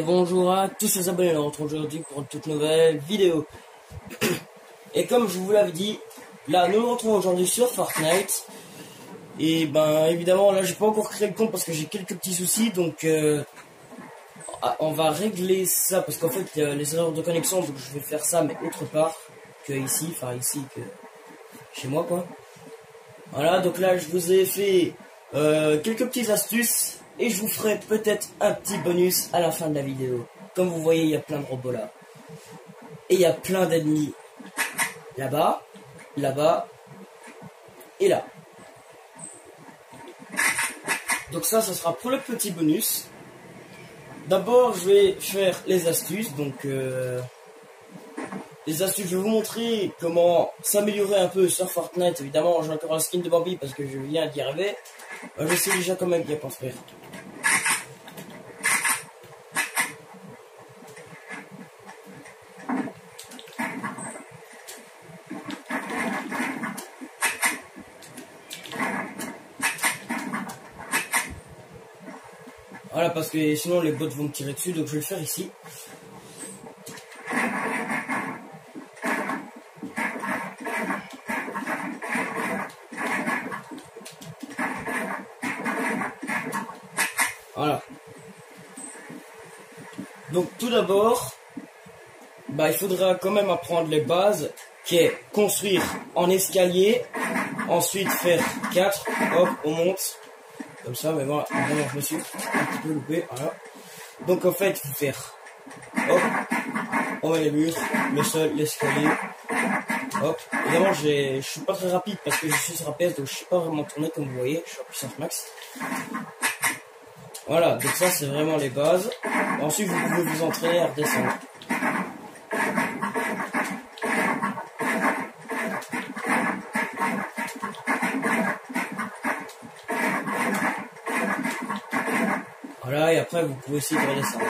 bonjour à tous les abonnés, on se retrouve aujourd'hui pour une toute nouvelle vidéo. Et comme je vous l'avais dit, là nous nous retrouvons aujourd'hui sur Fortnite. Et ben évidemment là j'ai pas encore créé le compte parce que j'ai quelques petits soucis, donc on va régler ça parce qu'en fait les erreurs de connexion, donc je vais faire ça mais autre part que ici, enfin ici que chez moi quoi. Voilà, donc là je vous ai fait quelques petites astuces. Et je vous ferai peut-être un petit bonus à la fin de la vidéo. Comme vous voyez, il y a plein de robots là. Et il y a plein d'ennemis. Là-bas, là-bas, et là. Donc ça sera pour le petit bonus. D'abord, je vais faire les astuces. Donc, les astuces, je vais vous montrer comment s'améliorer un peu sur Fortnite. Évidemment, j'ai encore un skin de Bambi parce que je viens d'y arriver. Je sais déjà quand même bien construire. Voilà, parce que sinon les bots vont me tirer dessus, donc je vais le faire ici. Voilà. Donc tout d'abord, il faudra quand même apprendre les bases, qui est construire en escalier, ensuite faire 4, hop, on monte, comme ça, mais voilà, évidemment je me suis un petit peu loupé, voilà. Donc en fait, il faut faire, hop, on met les murs, le sol, l'escalier, hop. Évidemment, je suis pas très rapide parce que je suis sur APS, donc je sais pas vraiment tourner comme vous voyez, je suis en puissance max. Voilà, donc ça c'est vraiment les bases. Ensuite, vous pouvez vous entraîner à redescendre. Voilà, et après vous pouvez essayer de redescendre.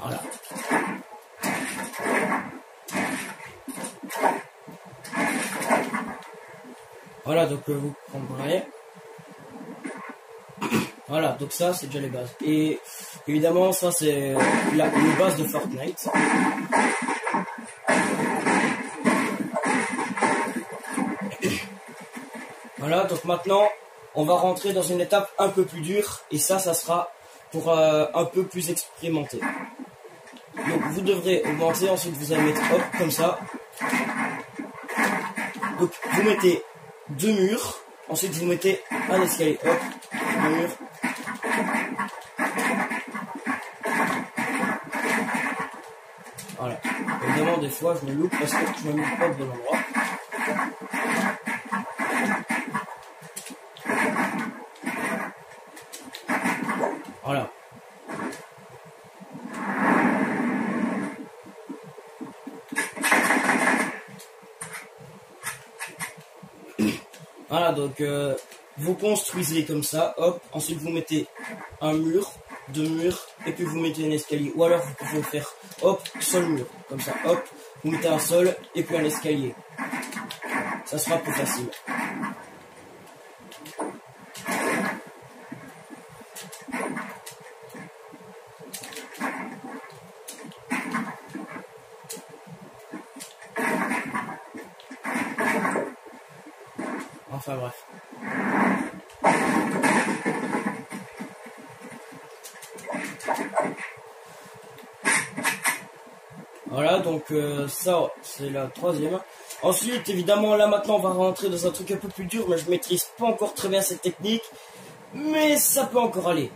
Voilà. Voilà, donc vous comprendrez. Voilà, donc ça c'est déjà les bases. Et évidemment, ça c'est les bases de Fortnite. Voilà, donc maintenant on va rentrer dans une étape un peu plus dure. Et ça sera pour un peu plus expérimenté. Donc vous devrez augmenter, ensuite vous allez mettre hop comme ça. Donc vous mettez 2 murs, ensuite vous mettez un escalier, hop, 2 murs. Voilà. Évidemment des fois je me loupe parce que je me loupe pas au bon endroit. Voilà. Voilà, donc vous construisez comme ça, hop, ensuite vous mettez un mur, 2 murs, et puis vous mettez un escalier. Ou alors vous pouvez le faire, hop, seul mur, comme ça, hop, vous mettez un sol, et puis un escalier. Ça sera plus facile. Enfin bref. Voilà, donc ça c'est la troisième. Ensuite, évidemment, là maintenant on va rentrer dans un truc un peu plus dur, mais je maîtrise pas encore très bien cette technique, mais ça peut encore aller.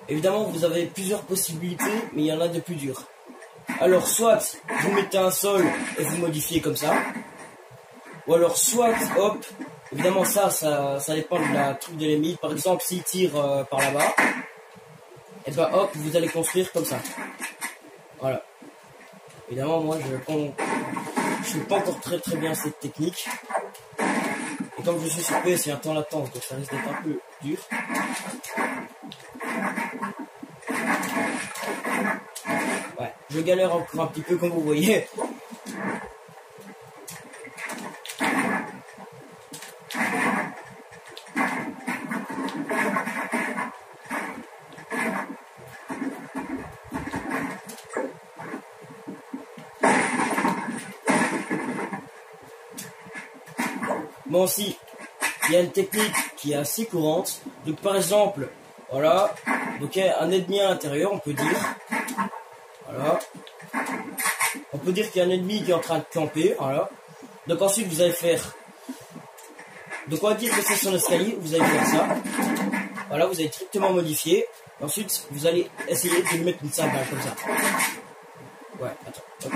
Évidemment, vous avez plusieurs possibilités, mais il y en a de plus dures. Alors, soit vous mettez un sol et vous modifiez comme ça, ou alors soit, hop, évidemment ça dépend de la truc de l'ennemi. Par exemple, s'il tire par là-bas, et ben hop, vous allez construire comme ça. Voilà. Évidemment, moi je suis pas encore très bien cette technique. Et comme je suis sur PS, c'est un temps latence, donc ça risque d'être un peu dur. Ouais, je galère encore un petit peu comme vous voyez. Bon, aussi, il y a une technique qui est assez courante. Donc, par exemple, voilà. Donc, il y a un ennemi à l'intérieur, on peut dire. Voilà. On peut dire qu'il y a un ennemi qui est en train de camper. Voilà. Donc, ensuite, vous allez faire. Donc, on va dire que c'est son escalier. Vous allez faire ça. Voilà, vous allez strictement modifier. Ensuite, vous allez essayer de lui mettre une sale balle comme ça. Ouais, attends. Hop.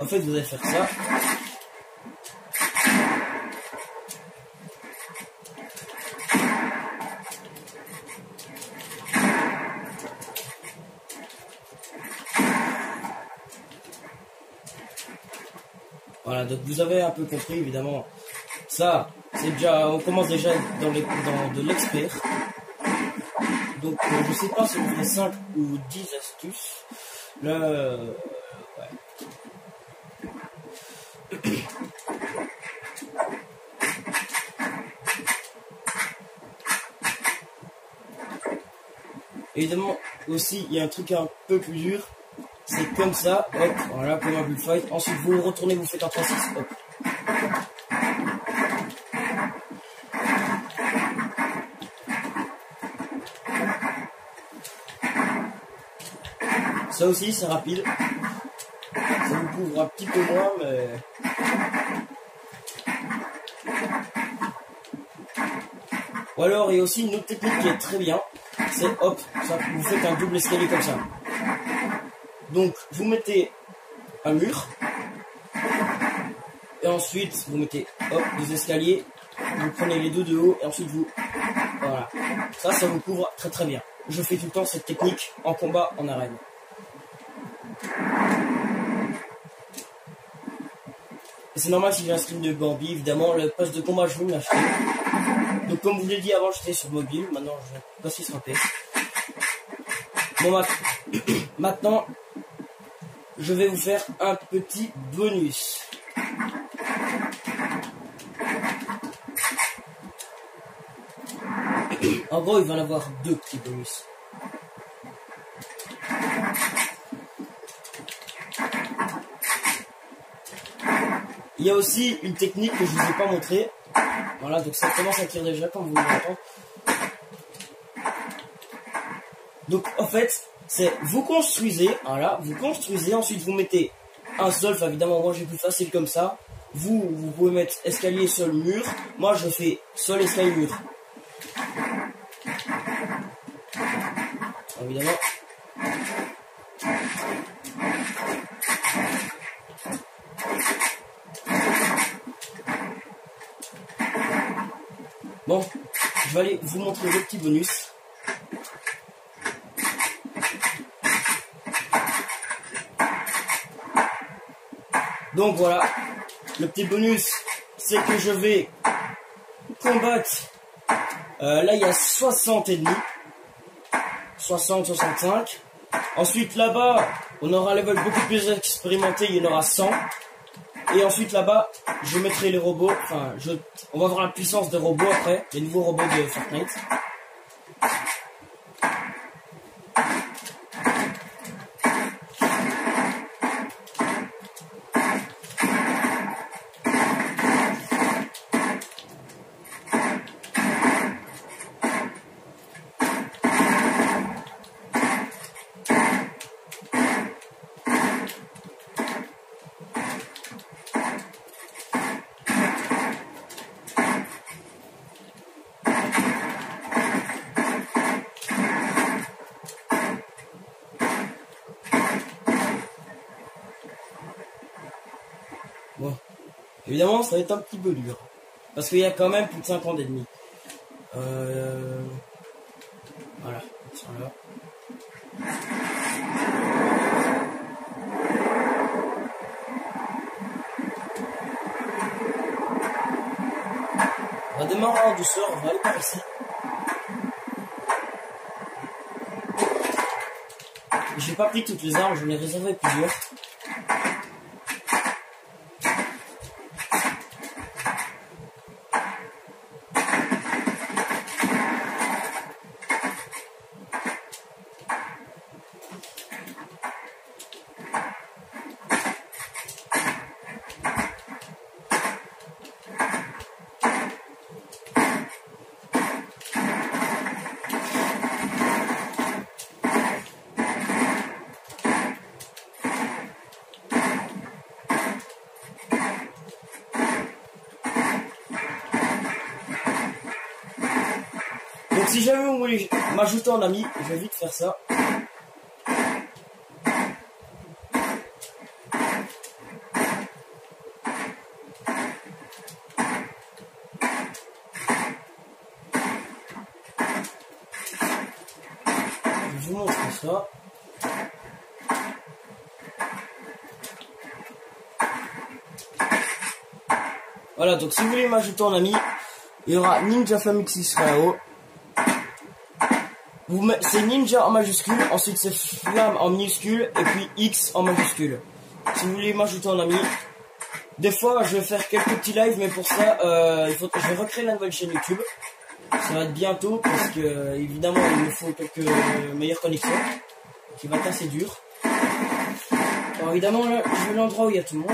En fait, vous allez faire ça. Voilà, donc vous avez un peu compris, évidemment. Ça, c'est déjà, on commence déjà dans de l'expert. Donc, je sais pas si on fait 5 ou 10 astuces. Là, ouais. Évidemment, aussi, il y a un truc un peu plus dur. C'est comme ça, hop, voilà, comme un bullfight. Ensuite, vous retournez, vous faites un 3-6, hop. Ça aussi, c'est rapide. Ça vous couvre un petit peu moins, mais... Ou alors, il y a aussi une autre technique qui est très bien. C'est hop, ça, vous faites un double escalier comme ça. Donc, vous mettez un mur. Et ensuite, vous mettez hop, des escaliers. Vous prenez les deux de haut et ensuite vous... Voilà. Ça vous couvre très très bien. Je fais tout le temps cette technique en combat en arène. Et c'est normal si j'ai un stream de Bambi, évidemment, le poste de combat je vais me l'acheter. Donc comme je vous l'ai dit avant, j'étais sur mobile, maintenant je vais passer sur un PS. Bon, maintenant, je vais vous faire un petit bonus. En gros, il va y en avoir deux petits bonus. Il y a aussi une technique que je ne vous ai pas montrée. Voilà, donc ça commence à tirer déjà, comme vous l'entendez. Donc, en fait, c'est vous construisez, voilà, vous construisez, ensuite vous mettez un sol, enfin, évidemment, moi j'ai plus facile comme ça. Vous pouvez mettre escalier, sol, mur. Moi, je fais sol, escalier, mur. Évidemment. Bon, je vais aller vous montrer le petit bonus. Donc voilà, le petit bonus, c'est que je vais combattre. Là, il y a 60 ennemis. 60, 65. Ensuite, là-bas, on aura un level beaucoup plus expérimenté, il y en aura 100. Et ensuite, là-bas, je mettrai les robots. Enfin, on va voir la puissance des robots après, les nouveaux robots de Fortnite. Bon, évidemment, ça va être un petit peu dur. Parce qu'il y a quand même plus de 5 ans d'ennemis. Voilà, ils sont là. On va démarrer en douceur, on va aller par ici. J'ai pas pris toutes les armes, j'en ai réservé plusieurs. si jamais vous voulez m'ajouter en ami, je vais vite faire ça. Je vous montre ça. Voilà, donc si vous voulez m'ajouter en ami, il y aura Ninja Famixis Rao. C'est Ninja en majuscule, ensuite c'est Flamme en minuscule, et puis X en majuscule. Si vous voulez m'ajouter en ami, des fois je vais faire quelques petits lives, mais pour ça, je vais recréer la nouvelle chaîne YouTube. Ça va être bientôt, parce que évidemment il me faut quelques meilleures connexions, qui va être assez dur. Alors évidemment là, je vais l'endroit où il y a tout le monde.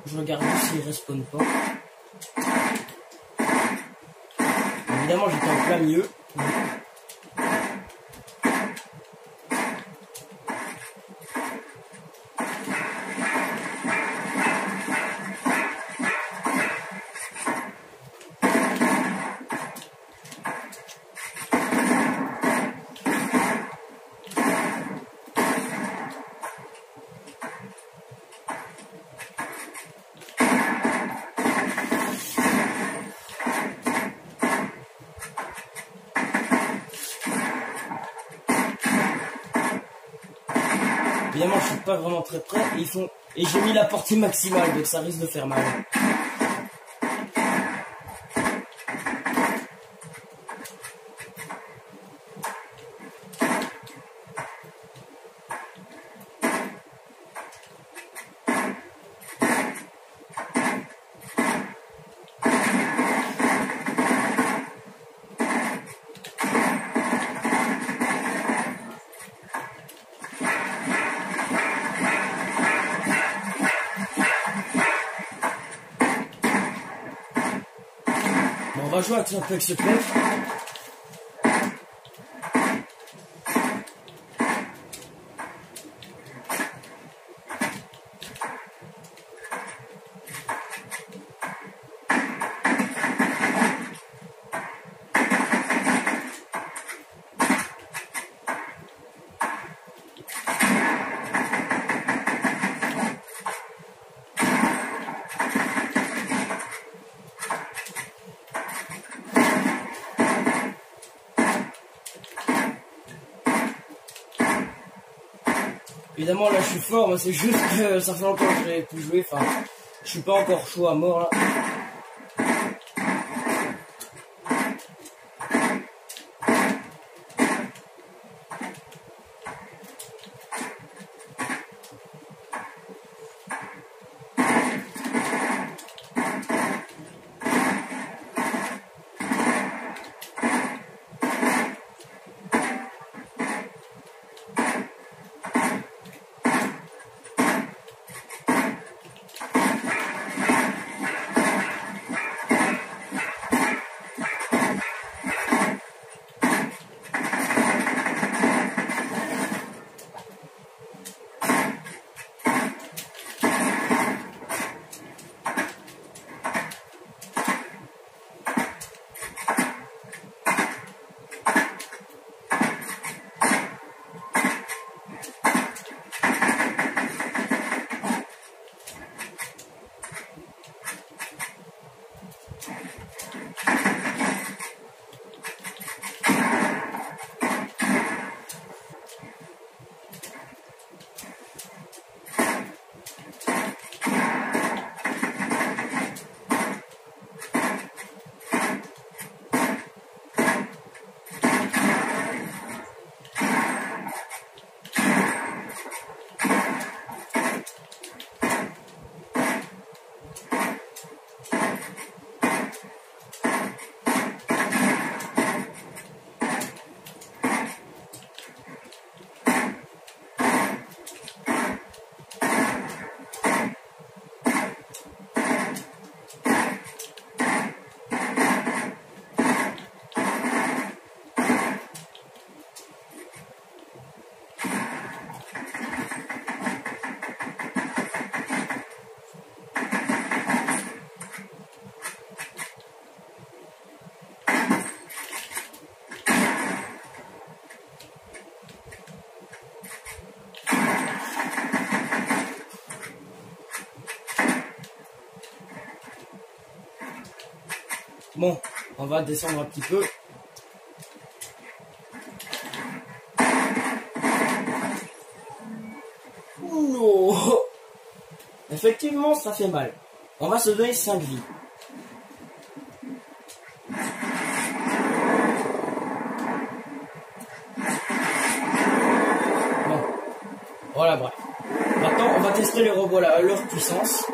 Je regarde s'il ne respawn pas. Évidemment, j'étais en plein milieu. Évidemment, je suis pas vraiment très près. Et j'ai mis la portée maximale, donc ça risque de faire mal. On va jouer un peu avec ce play. Évidemment là je suis fort, mais c'est juste que ça fait longtemps que j'ai pu jouer, enfin je suis pas encore chaud à mort là. Bon, on va descendre un petit peu. Non. Effectivement, ça fait mal. On va se donner 5 vies. Bon. Voilà, bref. Maintenant, on va tester les robots là, leur puissance.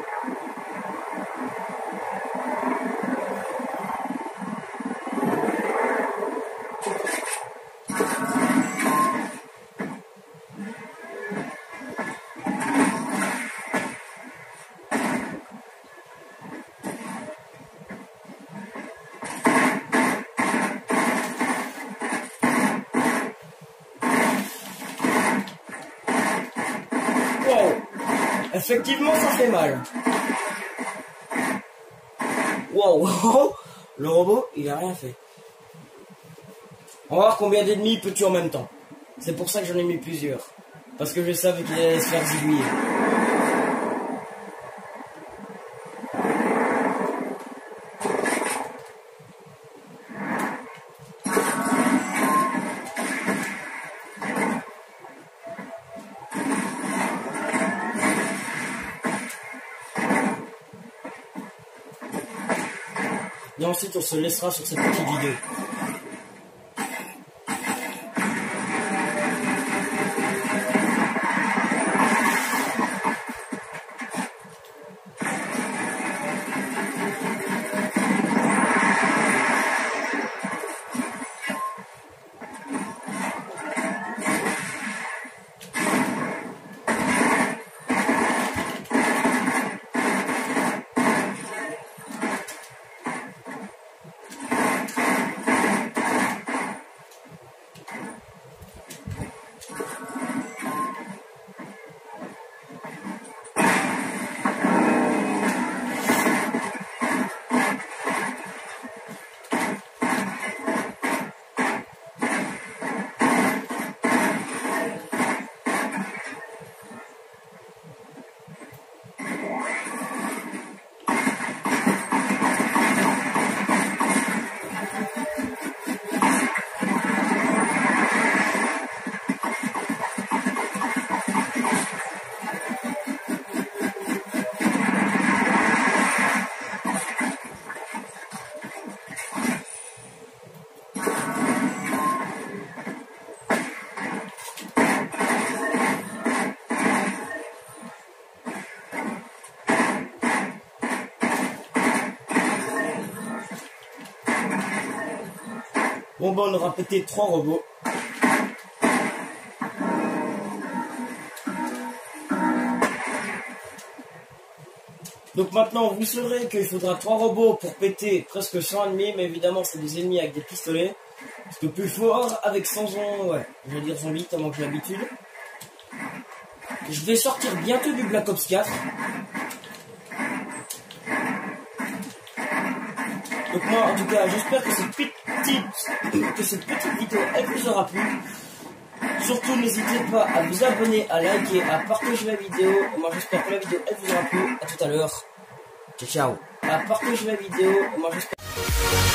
Effectivement, ça fait mal. Wow. Le robot, il a rien fait. On va voir combien d'ennemis il peut tuer en même temps. C'est pour ça que j'en ai mis plusieurs. Parce que je savais qu'il allait se faire zigouiller. Et ensuite, on se laissera sur cette petite vidéo. Bon ben on aura pété 3 robots. Donc maintenant vous saurez qu'il faudra 3 robots pour péter presque 100 ennemis, mais évidemment c'est des ennemis avec des pistolets. Parce que plus fort avec 100 ans, ouais, je vais dire zombies tellement que j'ai l'habitude. Je vais sortir bientôt du Black Ops 4. Donc moi en tout cas j'espère que cette petite vidéo elle vous aura plu. Surtout n'hésitez pas à vous abonner, à liker, à partager la vidéo. Et moi j'espère que la vidéo elle vous aura plu. À tout à l'heure. Ciao ciao. À partager la vidéo. Et moi j'espère.